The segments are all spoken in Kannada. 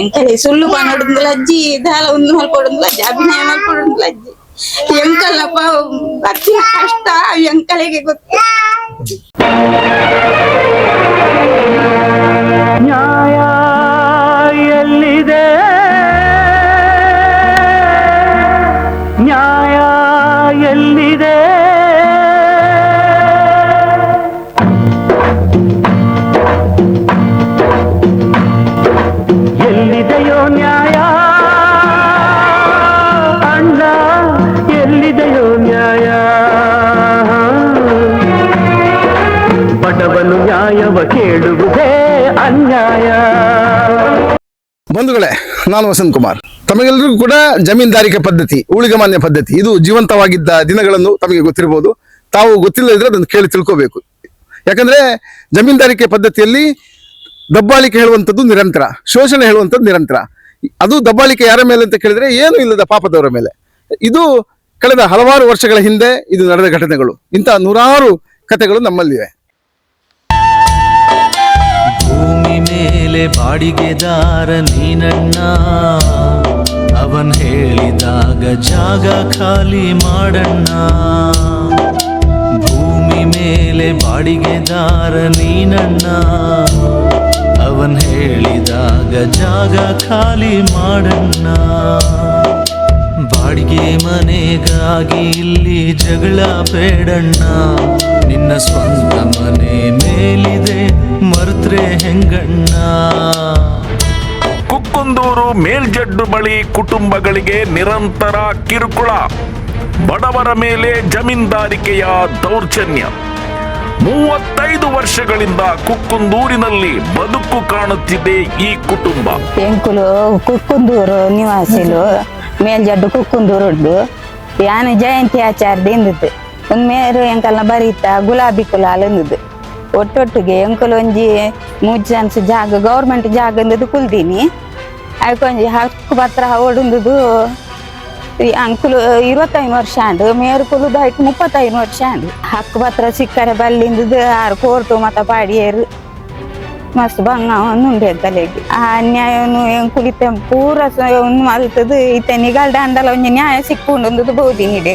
ಎಂಕಲೆ ಸುಳ್ಳು ಪನೋಡುಂದಿಲ್ಲ ಅಜ್ಜಿ ದಾಲ ಒಂದು ಮಲ್ಕೊಡುಂದಿಲ್ಲ ಅಜ್ಜಿ ಅಭಿನಯ ಮಲ್ಕೊಡುಂದಿಲ್ಲ ಅಜ್ಜಿ ಎಂಕಲ್ಲಪ್ಪ ಬತ್ತಿನ ಕಷ್ಟ ಎಂಕಲೆಗೆ ಗೊತ್ತು. ನ್ಯಾಯ ಎಲ್ಲಿದೆ, ನ್ಯಾಯ ಎಲ್ಲಿದೆ, ಎಲ್ಲಿದೆಯೋ ನ್ಯಾಯ ಅಣ್ಣ, ಎಲ್ಲಿದೆಯೋ ನ್ಯಾಯ. ಬಡವನು ನ್ಯಾಯವ ಕೇಳುವುದೇ ಅನ್ಯಾಯ. ಬಂಧುಗಳೇ, ನಾನು ವಸಂತ್ ಕುಮಾರ್. ತಮಗೆಲ್ಲರಿಗೂ ಕೂಡ ಜಮೀನ್ದಾರಿಕೆ ಪದ್ಧತಿ, ಊಳಿಗಮಾನ್ಯ ಪದ್ಧತಿ ಇದು ಜೀವಂತವಾಗಿದ್ದ ದಿನಗಳನ್ನು ತಮಗೆ ಗೊತ್ತಿರಬಹುದು. ತಾವು ಗೊತ್ತಿಲ್ಲದಿದ್ರೆ ಅದನ್ನು ಕೇಳಿ ತಿಳ್ಕೋಬೇಕು. ಯಾಕಂದ್ರೆ ಜಮೀನ್ದಾರಿಕೆ ಪದ್ಧತಿಯಲ್ಲಿ ದಬ್ಬಾಳಿಕೆ ಹೇಳುವಂಥದ್ದು ನಿರಂತರ, ಶೋಷಣೆ ಹೇಳುವಂಥದ್ದು ನಿರಂತರ. ಅದು ದಬ್ಬಾಳಿಕೆ ಯಾರ ಮೇಲೆ ಅಂತ ಕೇಳಿದ್ರೆ ಏನು ಇಲ್ಲದ ಪಾಪದವರ ಮೇಲೆ. ಇದು ಕಳೆದ ಹಲವಾರು ವರ್ಷಗಳ ಹಿಂದೆ ಇದು ನಡೆದ ಘಟನೆಗಳು. ಇಂಥ ನೂರಾರು ಕಥೆಗಳು ನಮ್ಮಲ್ಲಿವೆ. ಭೂಮಿ ಮೇಲೆ ಬಾಡಿಗೆದಾರ ನೀನಣ್ಣ, ಅವನ್ ಹೇಳಿದಾಗ ಜಾಗ ಖಾಲಿ ಮಾಡಣ್ಣ. ಭೂಮಿ ಮೇಲೆ ಬಾಡಿಗೆದಾರ ನೀನಣ್ಣ, ಅವನ್ ಹೇಳಿದಾಗ ಜಾಗ ಖಾಲಿ ಮಾಡಣ್ಣ. ಬಾಡಿಗೆ ಮನೆಗಾಗಿ ಇಲ್ಲಿ ಜಗಳ ಬೇಡಣ್ಣ, ನಿನ್ನ ಸ್ವಂತ ಮನೆ ಮೇಲಿದೆ ಮರ್ತ್ರೆ ಹೆಂಗಣ್ಣ. ಕುಕ್ಕುಂದೂರು ಮೇಲ್ಜಡ್ಡು ಬಳಿ ಕುಟುಂಬಗಳಿಗೆ ನಿರಂತರ ಕಿರುಕುಳ, ಬಡವರ ಮೇಲೆ ಜಮೀನ್ದಾರಿಕೆಯ ದೌರ್ಜನ್ಯ. 35 ವರ್ಷಗಳಿಂದ ಕುಕ್ಕುಂದೂರಿನಲ್ಲಿ ಬದುಕು ಕಾಣುತ್ತಿದೆ ಈ ಕುಟುಂಬ. ಎಂಕುಲು ಕುಕ್ಕುಂದೂರು ನಿವಾಸಿಲು ಮೇಲ್ಜಡ್ಡು ಕುಕ್ಕುಂದೂರು ಯಾನು ಜಯಂತಿ ಆಚಾರದಿಂದದ್ದು ಒಂದು ಮೇರು ಎಂಕಲ್ನ ಬರೀತ ಗುಲಾಬಿ ಕುಲಾಲಂದದ್ದು ಒಟ್ಟೊಟ್ಟಿಗೆ ಎಂಕುಲು ಒಂಜಿ 3 ಸೆನ್ಸ್ ಜಾಗ ಗೌರ್ಮೆಂಟ್ ಜಾಗ ಅಂದದ್ದು ಕುಲ್ದೀನಿ. ಅದಕ್ಕೊಂಜಿ ಹಕ್ಕು ಪತ್ರ ಹೊಡುಂದದು ಅಂಕುಲು 25 ವರ್ಷ ಅಂಡು, ಮೇರು ಕುಲುದ 35 ವರ್ಷ ಅಂಡು. ಹಕ್ಕು ಪತ್ರ ಸಿಕ್ಕರೆ ಬಲ್ಲಿಂದದು 6 ಕೋರ್ಟು ಮತ ಪಾಡಿಯರು ಮಸ್ತ್ ಬಂಗ ಉಂಡೆ ಅಂತಲೆಗೆ ಆ ಅನ್ಯಾಯನು ಎಂಕುಲಿತ ಪೂರ ಒಂದು ಮಲ್ತದು ಇತ್ತೆ ನಿಗಲ್ಡ ಅಂಡಲ ಒಂಜಿ ನ್ಯಾಯ ಸಿಕ್ಕೊಂಡು ಬೋದಿ ನಿಡೆ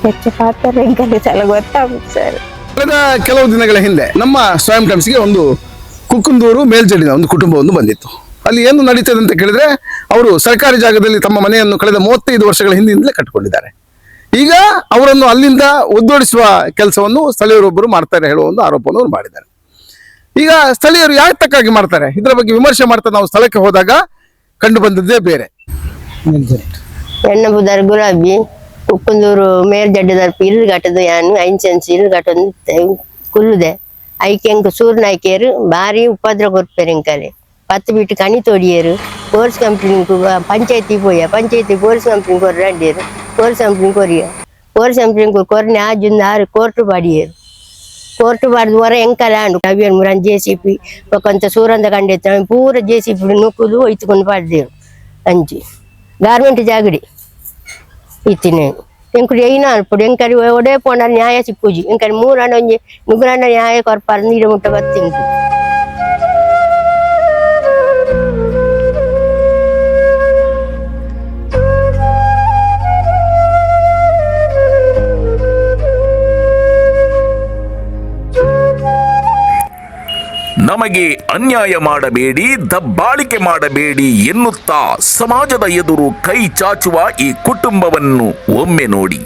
ಹೆಚ್ಚು ಪಾತ್ರ ಎಂಕಲ್ಲಿ ಸಲ ಗೊತ್ತಾಗುತ್ತೆ ಸರ್. ಕಳೆದ ಕೆಲವು ದಿನಗಳ ಹಿಂದೆ ನಮ್ಮ ಸ್ವಯಂ ಟೈಮ್ಸ್ಗೆ ಒಂದು ಕುಕ್ಕುಂದೂರು ಮೇಲ್ಜಡ್ಡಿನ ಒಂದು ಕುಟುಂಬವೊಂದು ಬಂದಿತ್ತು. ಅಲ್ಲಿ ಏನು ನಡೀತದೆ ಅಂತ ಕೇಳಿದ್ರೆ, ಅವರು ಸರ್ಕಾರಿ ಜಾಗದಲ್ಲಿ ತಮ್ಮ ಮನೆಯನ್ನು ಕಳೆದ 35 ವರ್ಷಗಳ ಹಿಂದಿನಿಂದಲೇ ಕಟ್ಟಿಕೊಂಡಿದ್ದಾರೆ. ಈಗ ಅವರನ್ನು ಅಲ್ಲಿಂದ ಒದ್ದೋಡಿಸುವ ಕೆಲಸವನ್ನು ಸ್ಥಳೀಯರೊಬ್ಬರು ಮಾಡ್ತಾರೆ ಹೇಳುವ ಒಂದು ಆರೋಪವನ್ನು ಅವರು ಮಾಡಿದ್ದಾರೆ. ಈಗ ಸ್ಥಳೀಯರು ಯಾಕೆ ತಕ್ಕಾಗಿ ಮಾಡ್ತಾರೆ, ಇದರ ಬಗ್ಗೆ ವಿಮರ್ಶೆ ಮಾಡ್ತಾ ನಾವು ಸ್ಥಳಕ್ಕೆ ಹೋದಾಗ ಕಂಡು ಬಂದದ್ದೇ ಬೇರೆ. ಎಣ್ಣ ಬುದಾರ್ ಗುಲಾಬಿ ಕುಕ್ಕುಂದೂರು ಮೇಲ್ಜಡ್ಡದಾರ್ ಇಲ್ಲು ಕಟ್ಟದು ಯಾನು 5 ಸೆನ್ಸ್ ಇಲ್ಲು ಕಟ್ಟೊಂದು ಕುಲ್ಲುದೆ ಐಕೆಂಕ್ ಸೂರ್ನಾಯ್ಕೆರು ಭಾರಿ ಉಪದ್ರ ಕೊರ್ಪೇರು ಎಂಕಲೆ 10 ಬಿಟ್ಟು ಕಣಿ ತೋಡಿಯರು ಕೋರ್ಸ್ ಕಂಪ್ನಿ ಪಂಚಾಯತಿ ಪೋಯ ಪಂಚಾಯತಿ ಕೋರ್ಸ್ ಕಂಪ್ನಿ ಕೊರ್ರಂಡಿಯರು ಕೋರ್ಸ್ ಕಂಪ್ನಿ ಕೊರಿಯ ಕೋರ್ಸ್ ಕಂಪ್ನಿ ಕೊರ್ನೆ ಆಜುಂದು 6 ಕೋರ್ಟ್ ಪಾಡಿಯರು ಕೋರ್ಟ್ ಬಾರ್ದು ಹೊರ ಎಂಕಲ ಅಂಡು ಅವಿಯನ್ ಮುರನ್ JCP ಒಕ್ಕಂತ ಸೂರಂದ ಕಂಡೆತ್ತ ಪೂರ JCP ನುಕ್ಕುದು ಒಯ್ತುಕೊಂಡು ಪಾಡ್ದೇರು ಅಂಚಿ ಗಾರ್ಮೆಂಟ್ ಜಾಗಡಿ ಇತ್ತಿನೇ ಎಂಕುಡಿ ಐನ ಅಲ್ಪಡು ಎಂಕರಿ ಒಡೆ ಪೋಣ ನ್ಯಾಯ ಸಿಕ್ಕುಜಿ ಎಂಕರಿ 3 ಅಂಡ ಒಂಜಿ ನುಗ್ಗರಂಡ ನ್ಯಾಯ ಕೊರ್ಪಾರ ನೀರು ಮುಟ್ಟ ಬತ್ತಿಂಕು. ನಮಗೆ ಅನ್ಯಾಯ ಮಾಡಬೇಡಿ, ದಬ್ಬಾಳಿಕೆ ಮಾಡಬೇಡಿ ಎನ್ನುತ್ತಾ ಸಮಾಜದ ಎದುರು ಕೈ ಚಾಚುವ ಈ ಕುಟುಂಬವನ್ನು ಒಮ್ಮೆ ನೋಡಿ,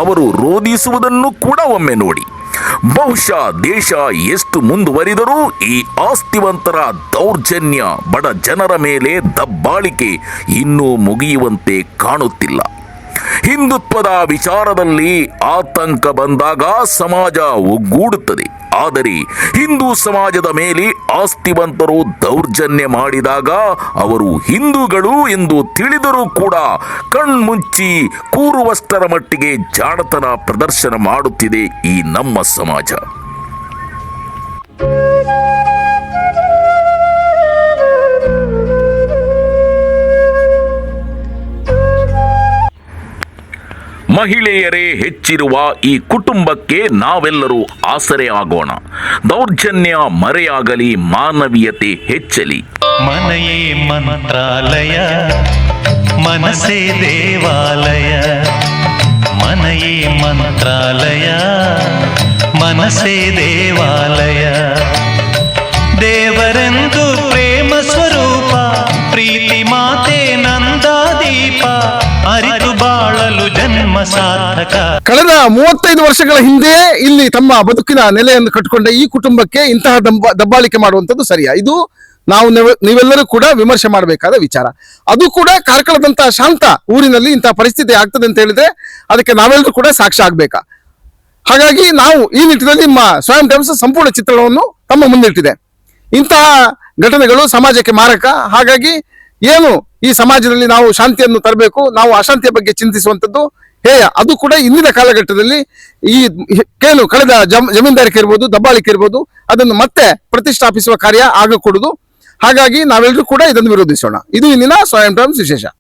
ಅವರು ರೋಧಿಸುವುದನ್ನು ಕೂಡ ಒಮ್ಮೆ ನೋಡಿ. ಬಹುಶಃ ದೇಶ ಎಷ್ಟು ಮುಂದುವರಿದರೂ ಈ ಆಸ್ತಿವಂತರ ದೌರ್ಜನ್ಯ, ಬಡ ಜನರ ಮೇಲೆ ದಬ್ಬಾಳಿಕೆ ಇನ್ನೂ ಮುಗಿಯುವಂತೆ ಕಾಣುತ್ತಿಲ್ಲ. ಹಿಂದುತ್ವದ ವಿಚಾರದಲ್ಲಿ ಆತಂಕ ಬಂದಾಗ ಸಮಾಜ ಒಗ್ಗೂಡುತ್ತದೆ. ಆದರೆ ಹಿಂದೂ ಸಮಾಜದ ಮೇಲೆ ಆಸ್ತಿವಂತರು ದೌರ್ಜನ್ಯ ಮಾಡಿದಾಗ ಅವರು ಹಿಂದೂಗಳು ಎಂದು ತಿಳಿದರೂ ಕೂಡ ಕಣ್ಮುಚ್ಚಿ ಕೂರುವಷ್ಟರ ಮಟ್ಟಿಗೆ ಜಾಣತನ ಪ್ರದರ್ಶನ ಮಾಡುತ್ತಿದೆ ಈ ನಮ್ಮ ಸಮಾಜ. ಮಹಿಳೆಯರೇ ಹೆಚ್ಚಿರುವ ಈ ಕುಟುಂಬಕ್ಕೆ ನಾವೆಲ್ಲರೂ ಆಸರೆ ಆಗೋಣ. ದೌರ್ಜನ್ಯ ಮರೆಯಾಗಲಿ, ಮಾನವೀಯತೆ ಹೆಚ್ಚಲಿ. ಮನೆಯೇ ಮಂತ್ರಾಲಯ ಮನಸೇ ದೇವಾಲಯ ಮನೆಯೇ ಮಂತ್ರಾಲಯ ಮನಸೇ ದೇವಾಲಯ ದೇವರೆಂದು ಪ್ರೇಮ ಸ್ವರೂಪ ಪ್ರೀತಿ ಮಾತೆ ನಂದಾದೀಪ ಅರಿತು ಬಾಳಲು ಜನ್ಮ ಸಾರ್ಥಕ. ಕಳೆದ 35 ವರ್ಷಗಳ ಹಿಂದೆ ಇಲ್ಲಿ ತಮ್ಮ ಬದುಕಿನ ನೆಲೆಯನ್ನು ಕಟ್ಟಿಕೊಂಡ ಈ ಕುಟುಂಬಕ್ಕೆ ಇಂತಹ ದಬ್ಬಾಳಿಕೆ ಮಾಡುವಂಥದ್ದು ಸರಿಯಾ? ಇದು ನಾವು ನೀವೆಲ್ಲರೂ ಕೂಡ ವಿಮರ್ಶೆ ಮಾಡಬೇಕಾದ ವಿಚಾರ. ಅದು ಕೂಡ ಕಾರ್ಕಳದಂತಹ ಶಾಂತ ಊರಿನಲ್ಲಿ ಇಂತಹ ಪರಿಸ್ಥಿತಿ ಆಗ್ತದೆ ಅಂತ ಹೇಳಿದ್ರೆ ಅದಕ್ಕೆ ನಾವೆಲ್ಲರೂ ಕೂಡ ಸಾಕ್ಷಿ ಆಗ್ಬೇಕಾ? ಹಾಗಾಗಿ ನಾವು ಈ ನಿಟ್ಟಿನಲ್ಲಿ ನಿಮ್ಮ ಸ್ವಯಂ ಟೈಮ್ಸ್ ಸಂಪೂರ್ಣ ಚಿತ್ರಣವನ್ನು ತಮ್ಮ ಮುಂದಿಟ್ಟಿದೆ. ಇಂತಹ ಘಟನೆಗಳು ಸಮಾಜಕ್ಕೆ ಮಾರಕ. ಹಾಗಾಗಿ ಏನು ಈ ಸಮಾಜದಲ್ಲಿ ನಾವು ಶಾಂತಿಯನ್ನು ತರಬೇಕು, ನಾವು ಅಶಾಂತಿಯ ಬಗ್ಗೆ ಚಿಂತಿಸುವಂಥದ್ದು ಹೇಯ. ಅದು ಕೂಡ ಇಂದಿನ ಕಾಲಘಟ್ಟದಲ್ಲಿ ಈ ಕಳೆದ ಜಮೀನ್ದಾರಿಕೆ ಇರ್ಬೋದು, ದಬ್ಬಾಳಿಕೆ ಇರ್ಬೋದು, ಅದನ್ನು ಮತ್ತೆ ಪ್ರತಿಷ್ಠಾಪಿಸುವ ಕಾರ್ಯ ಆಗಕೂಡದು. ಹಾಗಾಗಿ ನಾವೆಲ್ಲರೂ ಕೂಡ ಇದನ್ನು ವಿರೋಧಿಸೋಣ. ಇದು ಇಂದಿನ ಸ್ವಯಂ ಟೈಮ್ಸ್ ವಿಶೇಷ.